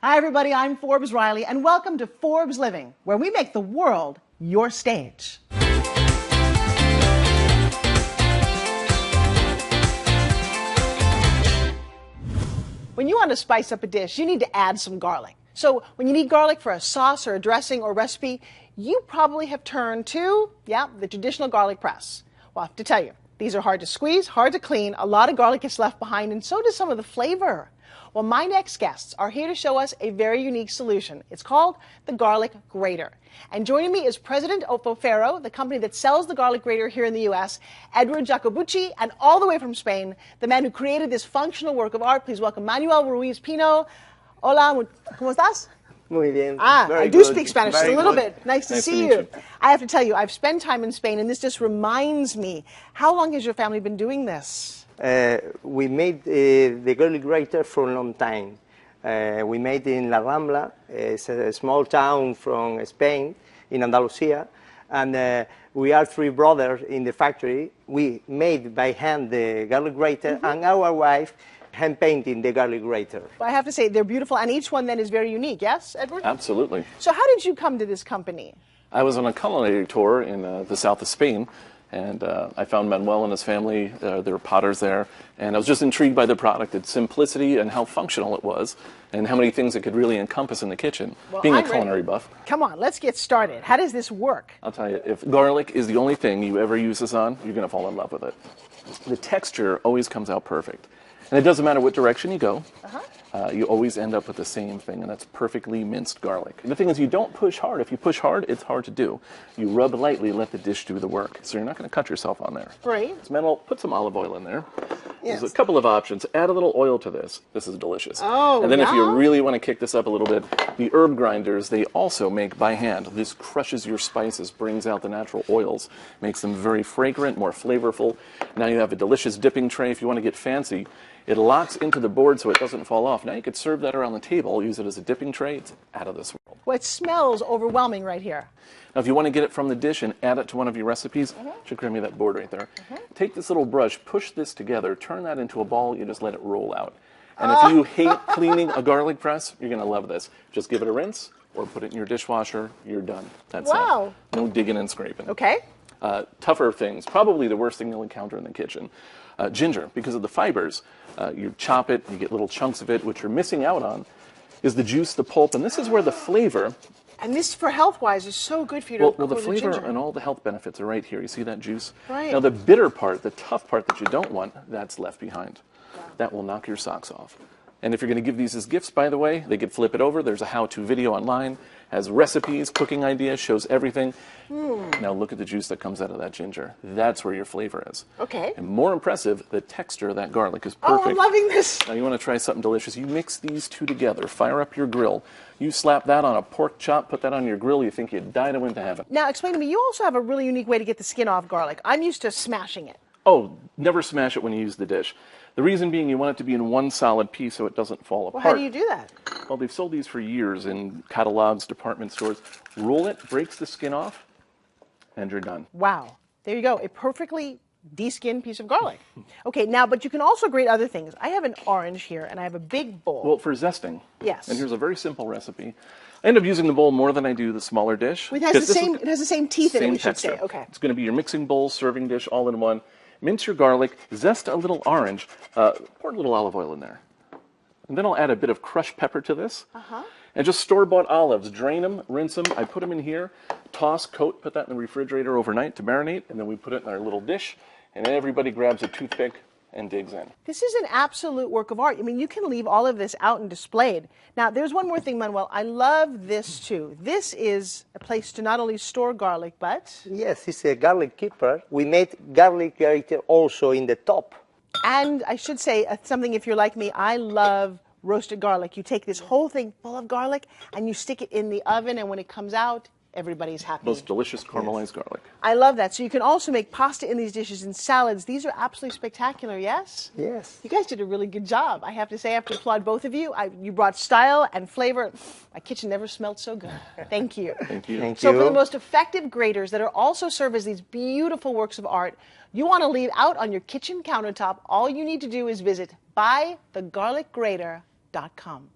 Hi, everybody. I'm Forbes Riley, and welcome to Forbes Living, where we make the world your stage. When you want to spice up a dish, you need to add some garlic. So when you need garlic for a sauce or a dressing or recipe, you probably have turned to, the traditional garlic press. Well, I have to tell you, these are hard to squeeze, hard to clean, a lot of garlic gets left behind, and so does some of the flavor. Well, my next guests are here to show us a very unique solution. It's called the garlic grater. And joining me is President of Ferro, the company that sells the garlic grater here in the U.S., Edward Jacobucci, and all the way from Spain, the man who created this functional work of art. Please welcome Manuel Ruiz Pino. Hola, ¿cómo estás? Muy bien. I do speak Spanish just a little bit. Nice to see you. I have to tell you, I've spent time in Spain, and this just reminds me. How long has your family been doing this? We made the garlic grater for a long time. We made it in La Rambla. It's a small town from Spain, in Andalusia. And we are three brothers in the factory. We made by hand the garlic grater, and our wife hand painting the garlic grater. Well, I have to say, they're beautiful, and each one then is very unique, yes, Edward? Absolutely. So how did you come to this company? I was on a culinary tour in the south of Spain, and I found Manuel and his family. There were potters there, and I was just intrigued by the product, its simplicity and how functional it was, and how many things it could really encompass in the kitchen, well, being a culinary buff. Come on, let's get started. How does this work? I'll tell you, if garlic is the only thing you ever use this on, you're going to fall in love with it. The texture always comes out perfect. And it doesn't matter what direction you go, you always end up with the same thing, and that's perfectly minced garlic. And the thing is, you don't push hard. If you push hard, it's hard to do. You rub lightly, let the dish do the work. So you're not going to cut yourself on there. Great. So Manuel, put some olive oil in there. Yes. There's a couple of options. Add a little oil to this. This is delicious. Oh, and then if you really want to kick this up a little bit, the herb grinders, they also make by hand. This crushes your spices, brings out the natural oils, makes them very fragrant, more flavorful. Now you have a delicious dipping tray if you want to get fancy. It locks into the board so it doesn't fall off. Now you could serve that around the table, use it as a dipping tray. It's out of this world. Well, it smells overwhelming right here. Now if you want to get it from the dish and add it to one of your recipes, should grab me that board right there. Take this little brush, push this together, turn that into a ball, you just let it roll out. And if you hate cleaning a garlic press, you're going to love this. Just give it a rinse or put it in your dishwasher, you're done. That's wow. it. No digging and scraping. Okay. Tougher things, probably the worst thing you'll encounter in the kitchen. Ginger, because of the fibers, you chop it, you get little chunks of it. What you're missing out on is the juice, the pulp, and this is where the flavor. And this, for health-wise, is so good for you to well, the flavor ginger. And all the health benefits are right here. You see that juice? Right. Now the bitter part, the tough part that you don't want, that's left behind. Wow. That will knock your socks off. And if you're going to give these as gifts, by the way, they could flip it over. There's a how-to video online, has recipes, cooking ideas, shows everything. Now look at the juice that comes out of that ginger. That's where your flavor is. Okay. And more impressive, the texture of that garlic is perfect. Oh, I'm loving this. Now you want to try something delicious. You mix these two together. Fire up your grill. You slap that on a pork chop, put that on your grill, you think you'd die to win to heaven. Now explain to me, you also have a really unique way to get the skin off garlic. I'm used to smashing it. Oh, never smash it when you use the dish. The reason being you want it to be in one solid piece so it doesn't fall apart. Well, how do you do that? Well, they've sold these for years in catalogs, department stores. Roll it, breaks the skin off, and you're done. Wow. There you go. A perfectly de-skinned piece of garlic. Okay, now, but you can also grate other things. I have an orange here, and I have a big bowl. Well, for zesting. Yes. And here's a very simple recipe. I end up using the bowl more than I do the smaller dish. It has the same teeth in it, we should say. Okay. It's going to be your mixing bowl, serving dish, all in one. Mince your garlic, zest a little orange, pour a little olive oil in there. And then I'll add a bit of crushed pepper to this. And just store-bought olives. Drain them, rinse them. I put them in here, toss, coat, put that in the refrigerator overnight to marinate, and then we put it in our little dish, and then everybody grabs a toothpick and digs in. This is an absolute work of art. I mean, you can leave all of this out and displayed. Now, there's one more thing, Manuel. I love this, too. This is a place to not only store garlic, but... Yes, it's a garlic keeper. We made garlic grater also in the top. And I should say something, if you're like me, I love roasted garlic. You take this whole thing full of garlic, and you stick it in the oven, and when it comes out, everybody's happy. Most delicious caramelized garlic. I love that. So you can also make pasta in these dishes and salads. These are absolutely spectacular, yes? Yes. You guys did a really good job. I have to say, I have to applaud both of you. You brought style and flavor. My kitchen never smelled so good. Thank you. Thank you. Thank So you. for the most effective graters that are also served as these beautiful works of art, you want to leave out on your kitchen countertop, all you need to do is visit buythegarlicgrater.com.